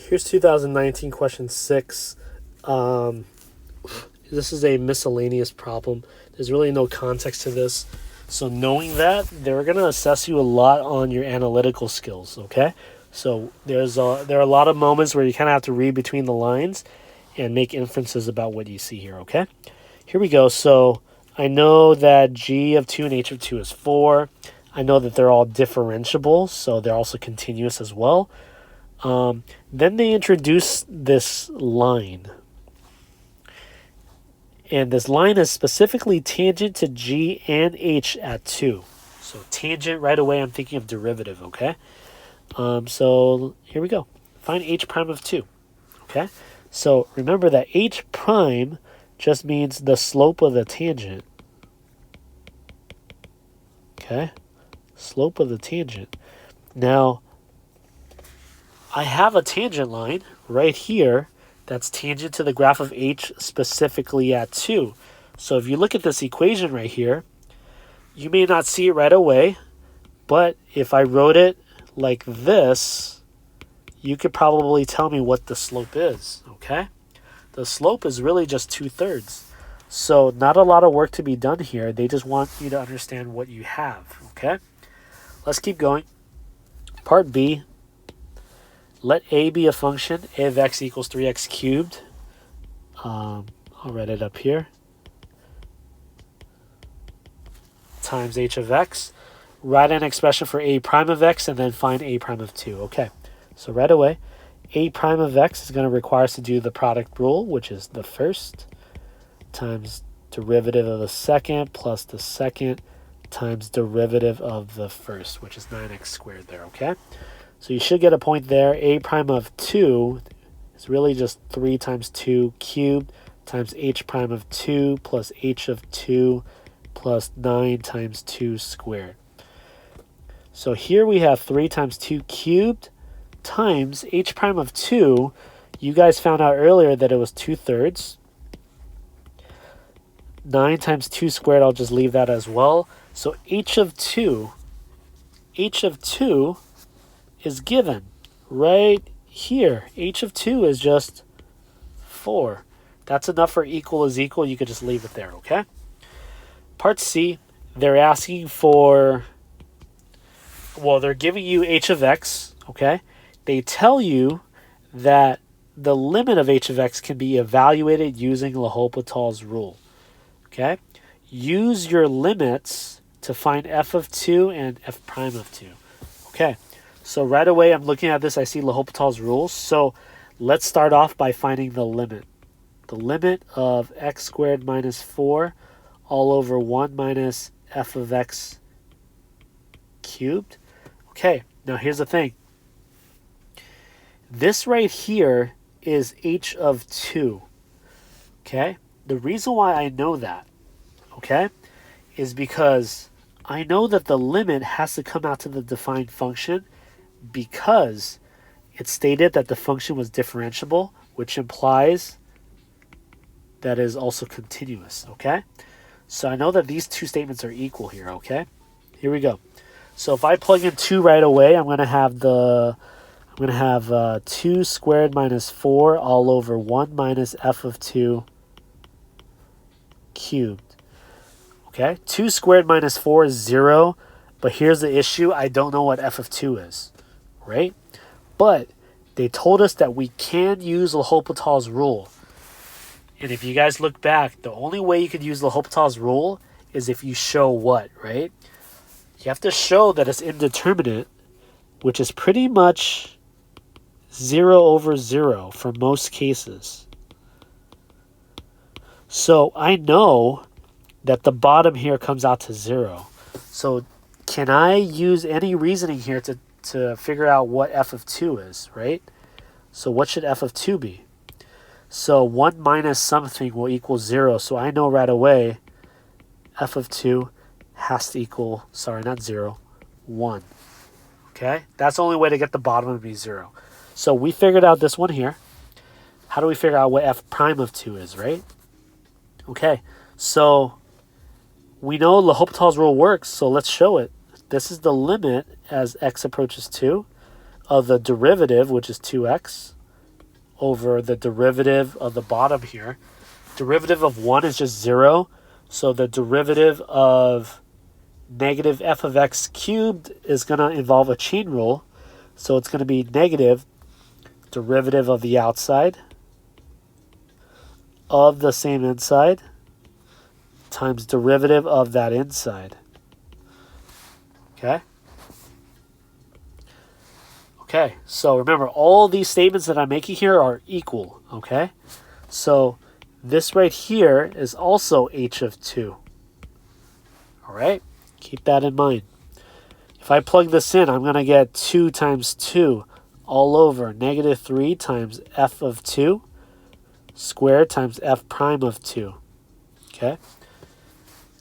Here's 2019 question 6. This is a miscellaneous problem. There's really no context to this. So knowing that, they're going to assess you a lot on your analytical skills, okay? So there are a lot of moments where you kind of have to read between the lines and make inferences about what you see here, okay? Here we go. So I know that g of 2 and h of 2 is 4. I know that they're all differentiable, so they're also continuous as well. Then they introduce this line. And this line is specifically tangent to g and h at 2. So tangent, right away I'm thinking of derivative, okay? So here we go. Find h prime of 2, okay? So remember that h prime just means the slope of the tangent. Okay? Slope of the tangent. Now, I have a tangent line right here that's tangent to the graph of h specifically at 2. So if you look at this equation right here, you may not see it right away, but if I wrote it like this, you could probably tell me what the slope is, okay? The slope is really just 2/3. So not a lot of work to be done here. They just want you to understand what you have, okay? Let's keep going. Part B. Let a be a function. A of x equals 3x cubed. I'll write it up here. Times h of x. Write an expression for a prime of x and then find a prime of 2. Okay, so right away, a prime of x is going to require us to do the product rule, which is the first times derivative of the second plus the second times derivative of the first, which is 9x squared there, okay? So you should get a point there. A prime of 2 is really just 3 times 2 cubed times h prime of 2 plus h of 2 plus 9 times 2 squared. So here we have 3 times 2 cubed times h prime of 2. You guys found out earlier that it was 2/3. 9 times 2 squared, I'll just leave that as well. So h of 2 is given right here. H of 2 is just 4. That's enough for equal is equal. You could just leave it there, okay? Part C, they're asking for, well, they're giving you h of x, okay? They tell you that the limit of h of x can be evaluated using L'Hopital's rule, okay? Use your limits to find f of 2 and f prime of 2, okay? So right away, I'm looking at this, I see L'Hopital's rules. So let's start off by finding the limit. The limit of x squared minus 4 all over 1 minus f of x cubed. Okay, now here's the thing. This right here is h of 2, okay? The reason why I know that, okay, is because I know that the limit has to come out to the defined function because it stated that the function was differentiable, which implies that it is also continuous, okay? So I know that these two statements are equal here, okay? Here we go. So if I plug in 2 right away, I'm going to have 2 squared minus 4 all over 1 minus f of 2 cubed. Okay? 2 squared minus 4 is 0, but here's the issue. I don't know what f of 2 is, right? But they told us that we can use L'Hopital's rule. And if you guys look back, the only way you could use L'Hopital's rule is if you show what, right? You have to show that it's indeterminate, which is pretty much 0 over 0 for most cases. So I know that the bottom here comes out to 0. So can I use any reasoning here to figure out what f of 2 is, right? So what should f of 2 be? So 1 minus something will equal 0. So I know right away f of 2 has to equal, sorry, not 0, 1. Okay? That's the only way to get the bottom to be 0. So we figured out this one here. How do we figure out what f prime of 2 is, right? Okay, so we know L'Hopital's rule works, so let's show it. This is the limit as x approaches 2 of the derivative, which is 2x, over the derivative of the bottom here. Derivative of 1 is just 0. So the derivative of negative f of x cubed is going to involve a chain rule. So it's going to be negative derivative of the outside of the same inside times derivative of that inside. Okay? Okay, so remember, all these statements that I'm making here are equal, okay? So this right here is also h of 2. All right? Keep that in mind. If I plug this in, I'm going to get 2 times 2 all over negative 3 times f of 2 squared times f prime of 2. Okay?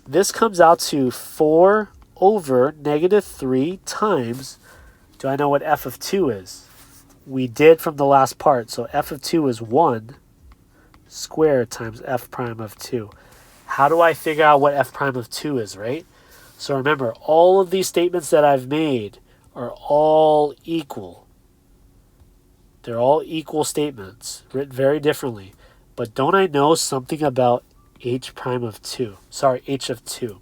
This comes out to 4 over negative 3 times, do I know what f of 2 is? We did from the last part, so f of 2 is 1 squared times f prime of 2. How do I figure out what f prime of 2 is, right? So remember, all of these statements that I've made are all equal. They're all equal statements, written very differently. But don't I know something about h prime of 2? Sorry, h of 2.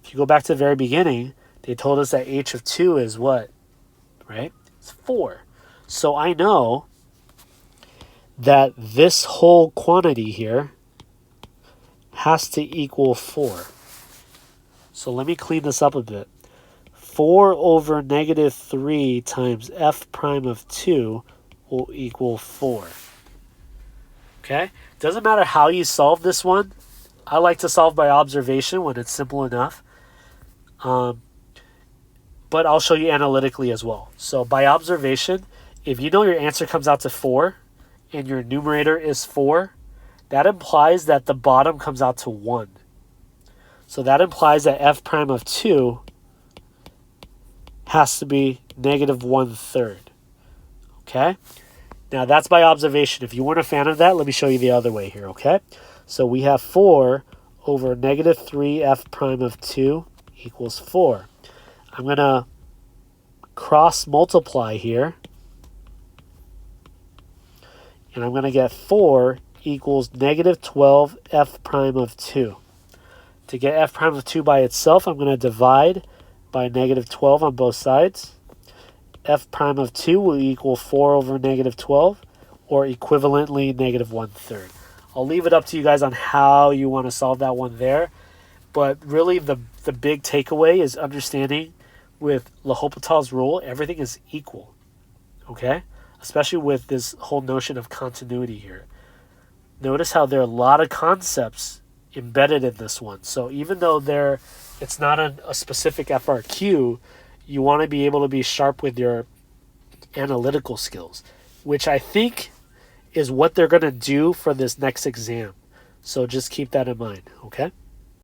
If you go back to the very beginning, they told us that h of 2 is what? Right? It's 4. So I know that this whole quantity here has to equal 4. So let me clean this up a bit. 4 over negative 3 times f prime of 2 will equal 4. Okay? Doesn't matter how you solve this one. I like to solve by observation when it's simple enough. But I'll show you analytically as well. So by observation, if you know your answer comes out to 4 and your numerator is 4, that implies that the bottom comes out to 1. So that implies that f prime of 2 has to be negative 1/3. Okay? Now that's by observation. If you weren't a fan of that, let me show you the other way here, okay? So we have 4 over negative 3 f prime of 2 equals 4. I'm going to cross multiply here. And I'm going to get 4 equals negative 12 f prime of 2. To get f prime of 2 by itself, I'm going to divide by negative 12 on both sides. F prime of 2 will equal 4 over negative 12, or equivalently negative 1/3. I'll leave it up to you guys on how you want to solve that one there. But really the big takeaway is understanding with L'Hopital's rule, everything is equal. Okay? Especially with this whole notion of continuity here. Notice how there are a lot of concepts embedded in this one. So even though it's not a specific FRQ, you want to be able to be sharp with your analytical skills, which I think is what they're going to do for this next exam. So just keep that in mind, okay?